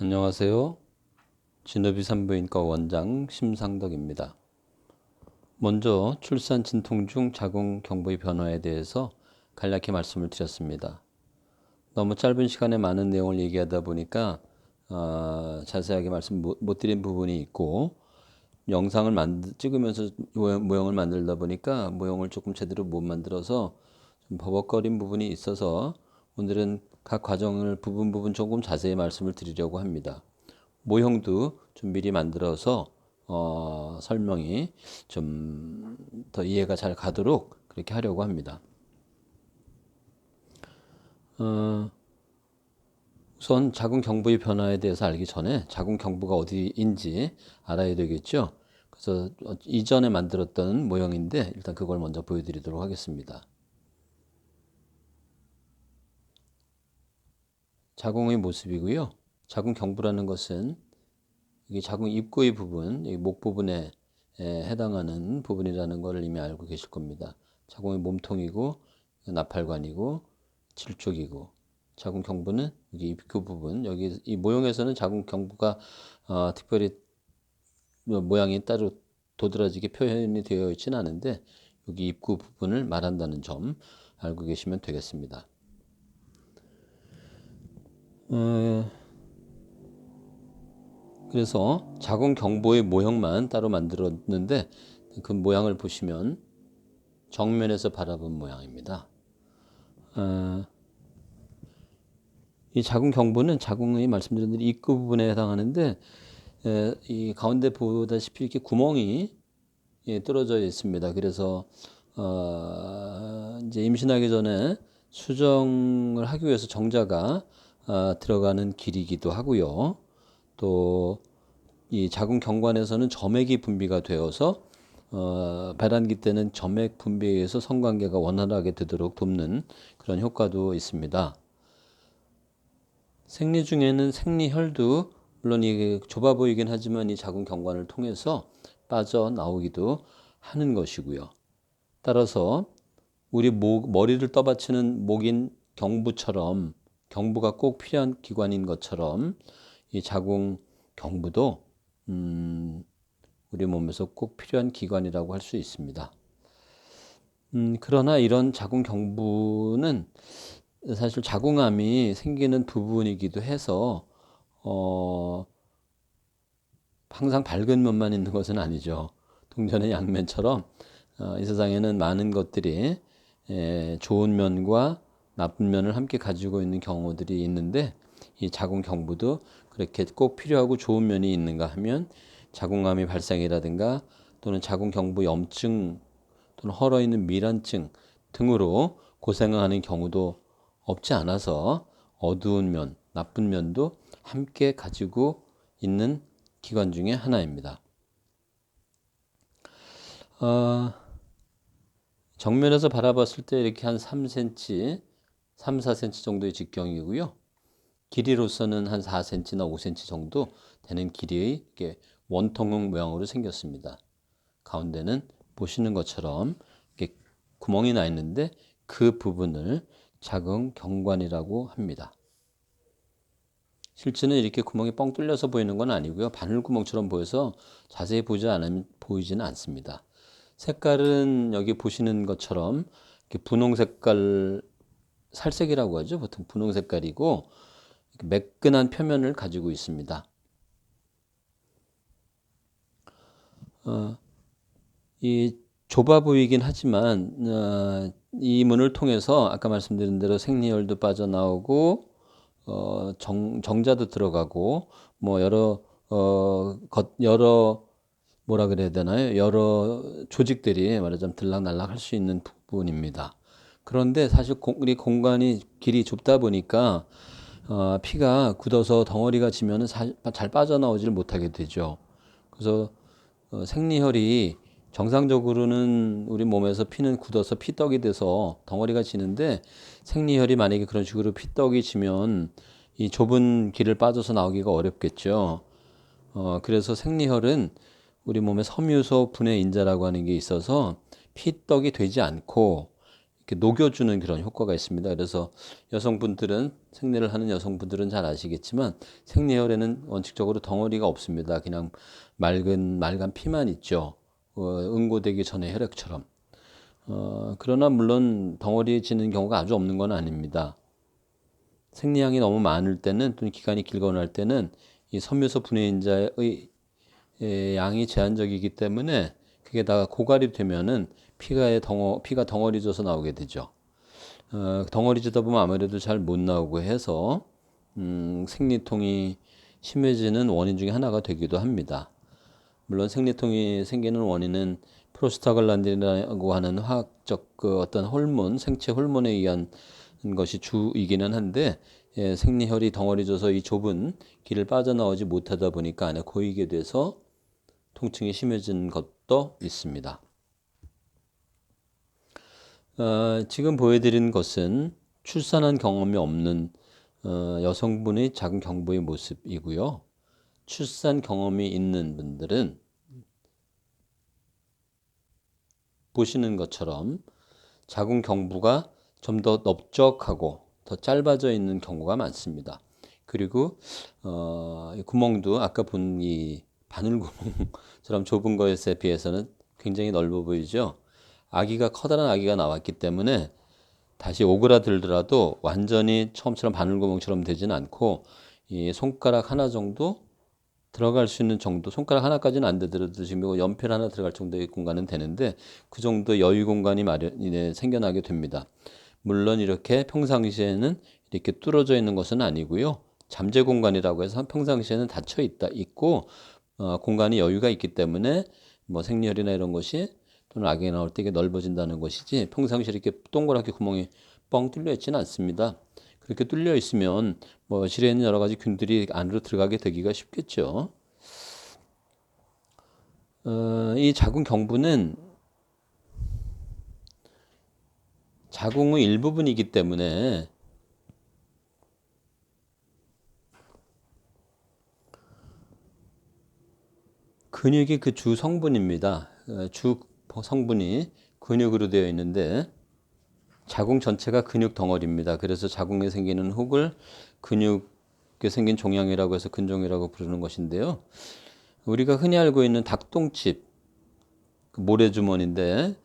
안녕하세요. 진업이 산부인과 원장 심상덕입니다. 먼저 출산 진통 중 자궁 경부의 변화에 대해서 간략히 말씀을 드렸습니다. 너무 짧은 시간에 많은 내용을 얘기하다 보니까 자세하게 말씀 못 드린 부분이 있고, 영상을 찍으면서 모형을 만들다 보니까 모형을 조금 제대로 못 만들어서 좀 버벅거린 부분이 있어서 오늘은 각 과정을 부분 조금 자세히 말씀을 드리려고 합니다. 모형도 좀 미리 만들어서 설명이 좀 더 이해가 잘 가도록 그렇게 하려고 합니다. 우선 자궁 경부의 변화에 대해서 알기 전에 자궁 경부가 어디인지 알아야 되겠죠. 그래서 이전에 만들었던 모형인데 일단 그걸 먼저 보여드리도록 하겠습니다. 자궁의 모습이고요. 자궁 경부라는 것은 이게 자궁 입구의 부분, 이 목 부분에 해당하는 부분이라는 것을 이미 알고 계실 겁니다. 자궁의 몸통이고 나팔관이고 질쪽이고, 자궁 경부는 여기 입구 부분, 여기 이 모형에서는 자궁 경부가 특별히 모양이 따로 도드라지게 표현이 되어 있지는 않은데 여기 입구 부분을 말한다는 점 알고 계시면 되겠습니다. 그래서 자궁 경부의 모형만 따로 만들었는데 그 모양을 보시면 정면에서 바라본 모양입니다. 이 자궁 경부는 자궁의 말씀드린 대로 입구 부분에 해당하는데 이 가운데 보다시피 이렇게 구멍이 뚫어져 있습니다. 그래서 이제 임신하기 전에 수정을 하기 위해서 정자가 들어가는 길이기도 하고요. 또 이 자궁 경관에서는 점액이 분비가 되어서 배란기 때는 점액 분비에 의해서 성관계가 원활하게 되도록 돕는 그런 효과도 있습니다. 생리 중에는 생리혈도 물론 이게 좁아 보이긴 하지만 이 자궁 경관을 통해서 빠져나오기도 하는 것이고요. 따라서 우리 머리를 떠받치는 목인 경부처럼, 경부가 꼭 필요한 기관인 것처럼 이 자궁 경부도 우리 몸에서 꼭 필요한 기관이라고 할 수 있습니다. 그러나 이런 자궁 경부는 사실 자궁암이 생기는 부분이기도 해서 항상 밝은 면만 있는 것은 아니죠. 동전의 양면처럼 이 세상에는 많은 것들이 좋은 면과 나쁜 면을 함께 가지고 있는 경우들이 있는데, 이 자궁 경부도 그렇게 꼭 필요하고 좋은 면이 있는가 하면 자궁암의 발생이라든가 또는 자궁 경부 염증 또는 헐어있는 미란증 등으로 고생하는 경우도 없지 않아서 어두운 면, 나쁜 면도 함께 가지고 있는 기관 중에 하나입니다. 정면에서 바라봤을 때 이렇게 한 3cm, 3, 4cm 정도의 직경이고요. 길이로서는 한 4cm나 5cm 정도 되는 길이의 이렇게 원통형 모양으로 생겼습니다. 가운데는 보시는 것처럼 이렇게 구멍이 나 있는데 그 부분을 자궁 경관이라고 합니다. 실제는 이렇게 구멍이 뻥 뚫려서 보이는 건 아니고요. 바늘구멍처럼 보여서 자세히 보이지는 않습니다. 색깔은 여기 보시는 것처럼 이렇게 분홍 색깔, 살색이라고 하죠. 보통 분홍 색깔이고 매끈한 표면을 가지고 있습니다. 이 좁아 보이긴 하지만 이 문을 통해서 아까 말씀드린 대로 생리혈도 빠져나오고 정자도 들어가고 뭐 여러 뭐라 그래야 되나요? 여러 조직들이 말하자면 들락날락 할 수 있는 부분입니다. 그런데 사실 우리 공간이 길이 좁다 보니까 피가 굳어서 덩어리가 지면은 잘 빠져나오질 못하게 되죠. 그래서 생리혈이 정상적으로는 우리 몸에서 피는 굳어서 피떡이 돼서 덩어리가 지는데, 생리혈이 만약에 그런 식으로 피떡이 지면 이 좁은 길을 빠져서 나오기가 어렵겠죠. 그래서 생리혈은 우리 몸에 섬유소 분해 인자라고 하는 게 있어서 피떡이 되지 않고 이렇게 녹여주는 그런 효과가 있습니다. 그래서 여성분들은 생리를 하는 여성분들은 잘 아시겠지만 생리혈에는 원칙적으로 덩어리가 없습니다. 그냥 맑은 피만 있죠. 응고되기 전에 혈액처럼. 그러나 물론 덩어리 지는 경우가 아주 없는 건 아닙니다. 생리량이 너무 많을 때는 또는 기간이 길거나 할 때는 이 섬유소 분해인자의 양이 제한적이기 때문에 그게 다 고갈이 되면은 피가 덩어리져서 나오게 되죠. 덩어리지다 보면 아무래도 잘 못 나오고 해서 생리통이 심해지는 원인 중에 하나가 되기도 합니다. 물론 생리통이 생기는 원인은 프로스타글란딘이라고 하는 화학적 어떤 호르몬, 생체 호르몬에 의한 것이 주이기는 한데 생리혈이 덩어리져서 이 좁은 길을 빠져나오지 못하다 보니까 안에 고이게 돼서 통증이 심해진 것도 있습니다. 지금 보여드린 것은 출산한 경험이 없는 여성분의 작은 경부의 모습이고요. 출산 경험이 있는 분들은 보시는 것처럼 자궁 경부가 좀 더 넓적하고 더 짧아져 있는 경우가 많습니다. 그리고 구멍도 아까 본 이 바늘구멍처럼 좁은 것에 비해서는 굉장히 넓어 보이죠. 커다란 아기가 나왔기 때문에 다시 오그라들더라도 완전히 처음처럼 바늘구멍처럼 되진 않고 이 손가락 하나 정도 들어갈 수 있는 정도, 손가락 하나까지는 안 되더라도 지금 연필 하나 들어갈 정도의 공간은 되는데 그 정도 여유 공간이 생겨나게 됩니다. 물론 이렇게 평상시에는 이렇게 뚫어져 있는 것은 아니고요. 잠재 공간이라고 해서 평상시에는 닫혀 있고 공간이 여유가 있기 때문에 뭐 생리혈이나 이런 것이 또는 아기가 나올 때 이게 넓어진다는 것이지 평상시에 이렇게 동그랗게 구멍이 뻥 뚫려 있지는 않습니다. 그렇게 뚫려 있으면 뭐 실에 있는 여러 가지 균들이 안으로 들어가게 되기가 쉽겠죠. 이 자궁 경부는 자궁의 일부분이기 때문에 근육이 그 주 성분입니다. 주 성분이 근육으로 되어 있는데 자궁 전체가 근육 덩어리입니다. 그래서 자궁에 생기는 혹을 근육에 생긴 종양이라고 해서 근종이라고 부르는 것인데요. 우리가 흔히 알고 있는 닭똥집, 모래주머니인데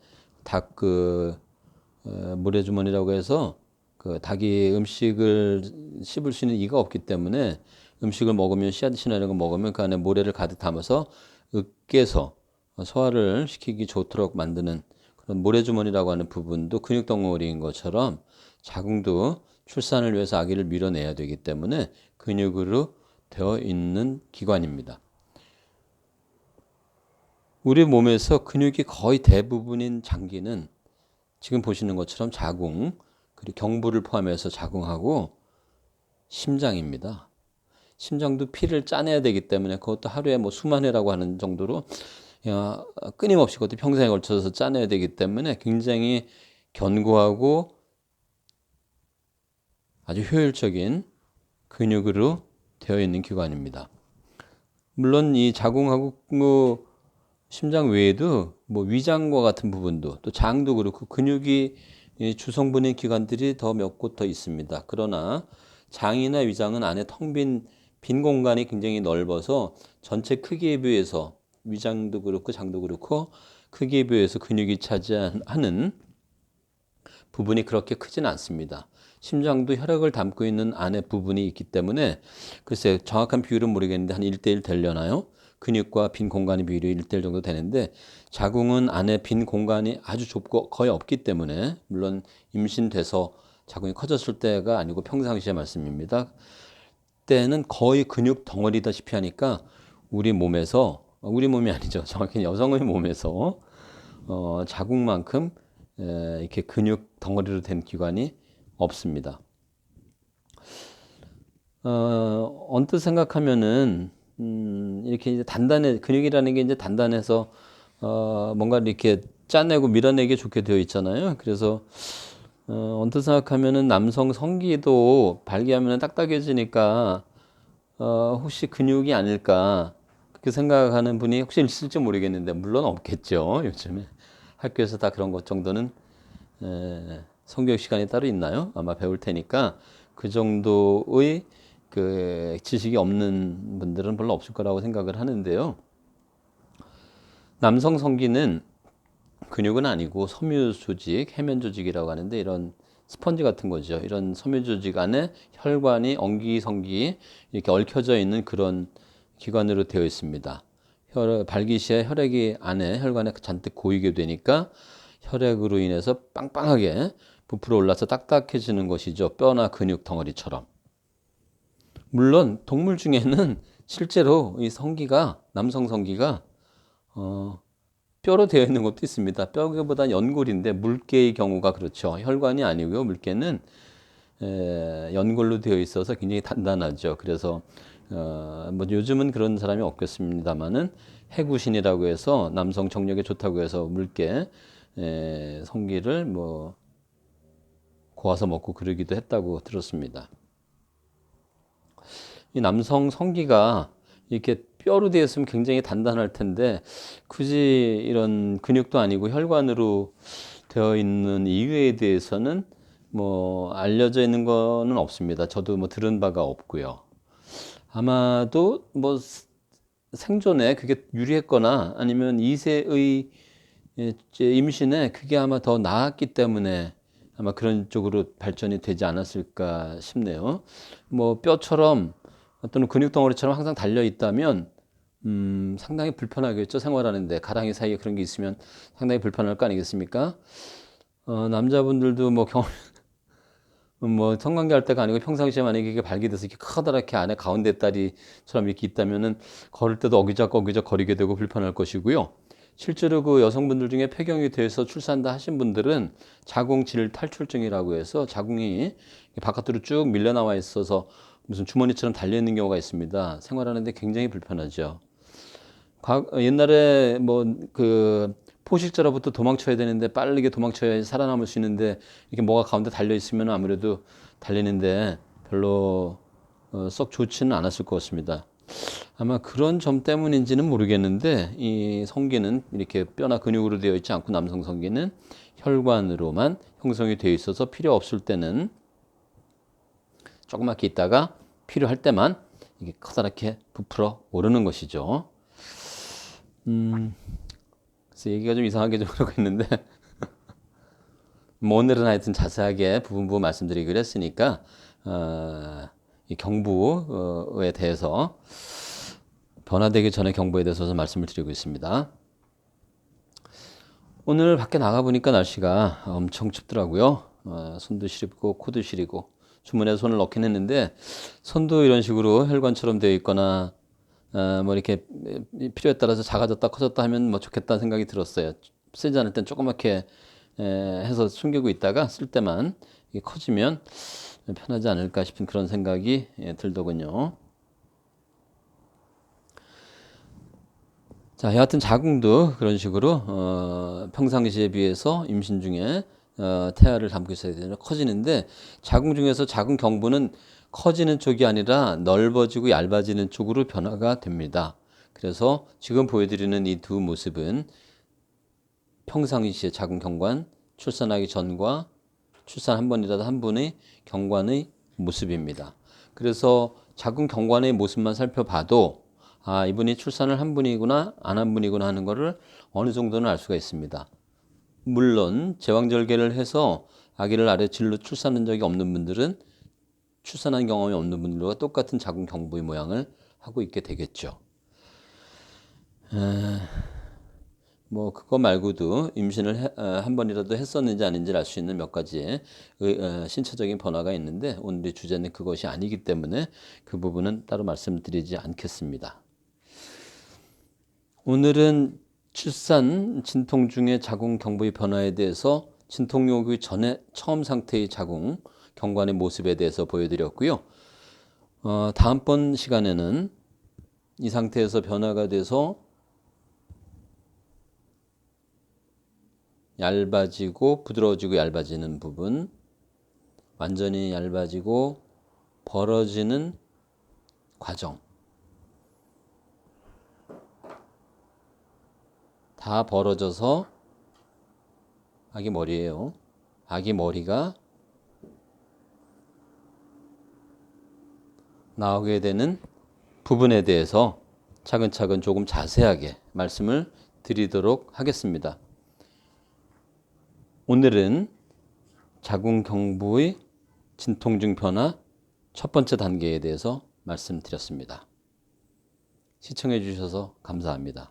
모래주머니라고 해서 그 닭이 음식을 씹을 수 있는 이가 없기 때문에 음식을 먹으면 씨앗이나 이런 거 먹으면 그 안에 모래를 가득 담아서 으깨서 소화를 시키기 좋도록 만드는 그런 모래주머니라고 하는 부분도 근육 덩어리인 것처럼 자궁도 출산을 위해서 아기를 밀어내야 되기 때문에 근육으로 되어 있는 기관입니다. 우리 몸에서 근육이 거의 대부분인 장기는 지금 보시는 것처럼 자궁, 그리고 경부를 포함해서 자궁하고 심장입니다. 심장도 피를 짜내야 되기 때문에 그것도 하루에 뭐 수만 회라고 하는 정도로 끊임없이 그것도 평생에 걸쳐서 짜내야 되기 때문에 굉장히 견고하고 아주 효율적인 근육으로 되어 있는 기관입니다. 물론 이 자궁하고 뭐 심장 외에도 뭐 위장과 같은 부분도 또 장도 그렇고 근육이 주성분의 기관들이 더 몇 곳 더 있습니다. 그러나 장이나 위장은 안에 빈 공간이 굉장히 넓어서 전체 크기에 비해서 위장도 그렇고 장도 그렇고 크기에 비해서 근육이 차지하는 부분이 그렇게 크진 않습니다. 심장도 혈액을 담고 있는 안에 부분이 있기 때문에 글쎄 정확한 비율은 모르겠는데 한 1대1 되려나요? 근육과 빈 공간의 비율이 1대1 정도 되는데 자궁은 안에 빈 공간이 아주 좁고 거의 없기 때문에 물론 임신돼서 자궁이 커졌을 때가 아니고 평상시의 말씀입니다. 때는 거의 근육 덩어리다시피 하니까 우리 몸이 아니죠. 정확히 여성의 몸에서 자궁만큼 이렇게 근육 덩어리로 된 기관이 없습니다. 언뜻 생각하면은 이렇게 이제 근육이라는 게 이제 단단해서 뭔가 이렇게 짜내고 밀어내기 좋게 되어 있잖아요. 그래서 언뜻 생각하면은 남성 성기도 발기하면 딱딱해지니까 혹시 근육이 아닐까 그렇게 생각하는 분이 혹시 있을지 모르겠는데 물론 없겠죠. 요즘에 학교에서 다 그런 것 정도는 성교육 시간이 따로 있나요? 아마 배울 테니까 그 정도의 그 지식이 없는 분들은 별로 없을 거라고 생각을 하는데요. 남성 성기는 근육은 아니고 섬유 조직, 해면 조직이라고 하는데 이런 스펀지 같은 거죠. 이런 섬유 조직 안에 혈관이 엉기성기 이렇게 얽혀져 있는 그런 기관으로 되어 있습니다. 발기시에 혈액이 안에 혈관에 잔뜩 고이게 되니까 혈액으로 인해서 빵빵하게 부풀어 올라서 딱딱해지는 것이죠. 뼈나 근육 덩어리처럼. 물론 동물 중에는 실제로 이 성기가 남성 성기가 뼈로 되어 있는 것도 있습니다. 뼈보다 연골인데 물개의 경우가 그렇죠. 혈관이 아니고요. 물개는 연골로 되어 있어서 굉장히 단단하죠. 그래서 뭐 요즘은 그런 사람이 없겠습니다만은 해구신이라고 해서 남성 정력에 좋다고 해서 물개 성기를 뭐 고아서 먹고 그러기도 했다고 들었습니다. 이 남성 성기가 이렇게 뼈로 되어 있으면 굉장히 단단할 텐데 굳이 이런 근육도 아니고 혈관으로 되어 있는 이유에 대해서는 뭐 알려져 있는 거는 없습니다. 저도 뭐 들은 바가 없고요. 아마도 뭐 생존에 그게 유리했거나 아니면 2세의 임신에 그게 아마 더 나았기 때문에 아마 그런 쪽으로 발전이 되지 않았을까 싶네요. 뭐 뼈처럼 어떤 근육 덩어리처럼 항상 달려 있다면 상당히 불편하겠죠. 생활하는데 가랑이 사이에 그런 게 있으면 상당히 불편할 거 아니겠습니까? 남자분들도 뭐 성관계할 때가 아니고 평상시에 만약에 이게 발기돼서 이렇게 커다랗게 안에 가운데 다리처럼 이렇게 있다면은 걸을 때도 어기적 거리게 되고 불편할 것이고요. 실제로 그 여성분들 중에 폐경이 돼서 출산다 하신 분들은 자궁질 탈출증이라고 해서 자궁이 바깥으로 쭉 밀려나와 있어서 무슨 주머니처럼 달려있는 경우가 있습니다. 생활하는데 굉장히 불편하죠. 옛날에 뭐 그 포식자로부터 도망쳐야 되는데 빠르게 도망쳐야 살아남을 수 있는데 이렇게 뭐가 가운데 달려 있으면 아무래도 달리는데 별로 썩 좋지는 않았을 것 같습니다. 아마 그런 점 때문인지는 모르겠는데 이 성기는 이렇게 뼈나 근육으로 되어 있지 않고 남성 성기는 혈관으로만 형성이 되어 있어서 필요 없을 때는 조그맣게 있다가 필요할 때만 이게 커다랗게 부풀어 오르는 것이죠. 그래서 얘기가 좀 이상하게 좀 그러고 있는데 뭐 오늘은 하여튼 자세하게 부분 말씀드리기로 했으니까 이 경부에 대해서 변화되기 전에 경부에 대해서 말씀을 드리고 있습니다. 오늘 밖에 나가 보니까 날씨가 엄청 춥더라고요. 손도 시렵고 코도 시리고 주머니에 손을 넣긴 했는데 손도 이런 식으로 혈관처럼 되어 있거나 뭐 이렇게 필요에 따라서 작아졌다 커졌다 하면 뭐 좋겠다는 생각이 들었어요. 쓰지 않을 땐 조그맣게 해서 숨기고 있다가 쓸 때만 이게 커지면 편하지 않을까 싶은 그런 생각이 들더군요. 자, 여하튼 자궁도 그런 식으로 평상시에 비해서 임신 중에 태아를 담고 있어야 되는 커지는데 자궁 중에서 자궁 경부는 커지는 쪽이 아니라 넓어지고 얇아지는 쪽으로 변화가 됩니다. 그래서 지금 보여드리는 이 두 모습은 평상시에 자궁 경관 출산하기 전과 출산 한 번이라도 한 분의 경관의 모습입니다. 그래서 자궁 경관의 모습만 살펴봐도 이분이 출산을 한 분이구나 안 한 분이구나 하는 것을 어느 정도는 알 수가 있습니다. 물론 제왕절개를 해서 아기를 아래질로 출산한 적이 없는 분들은 출산한 경험이 없는 분들과 똑같은 자궁 경부의 모양을 하고 있게 되겠죠. 뭐 그거 말고도 임신을 한 번이라도 했었는지 아닌지를 알 수 있는 몇 가지의 신체적인 변화가 있는데 오늘의 주제는 그것이 아니기 때문에 그 부분은 따로 말씀드리지 않겠습니다. 오늘은 출산 진통 중의 자궁 경부의 변화에 대해서 진통 오기 전에 처음 상태의 자궁 경관의 모습에 대해서 보여드렸고요. 다음번 시간에는 이 상태에서 변화가 돼서 얇아지고 부드러워지고 얇아지는 부분, 완전히 얇아지고 벌어지는 과정, 다 벌어져서 아기 머리예요. 아기 머리가 나오게 되는 부분에 대해서 차근차근 조금 자세하게 말씀을 드리도록 하겠습니다. 오늘은 자궁경부의 진통중 변화 첫 번째 단계에 대해서 말씀드렸습니다. 시청해 주셔서 감사합니다.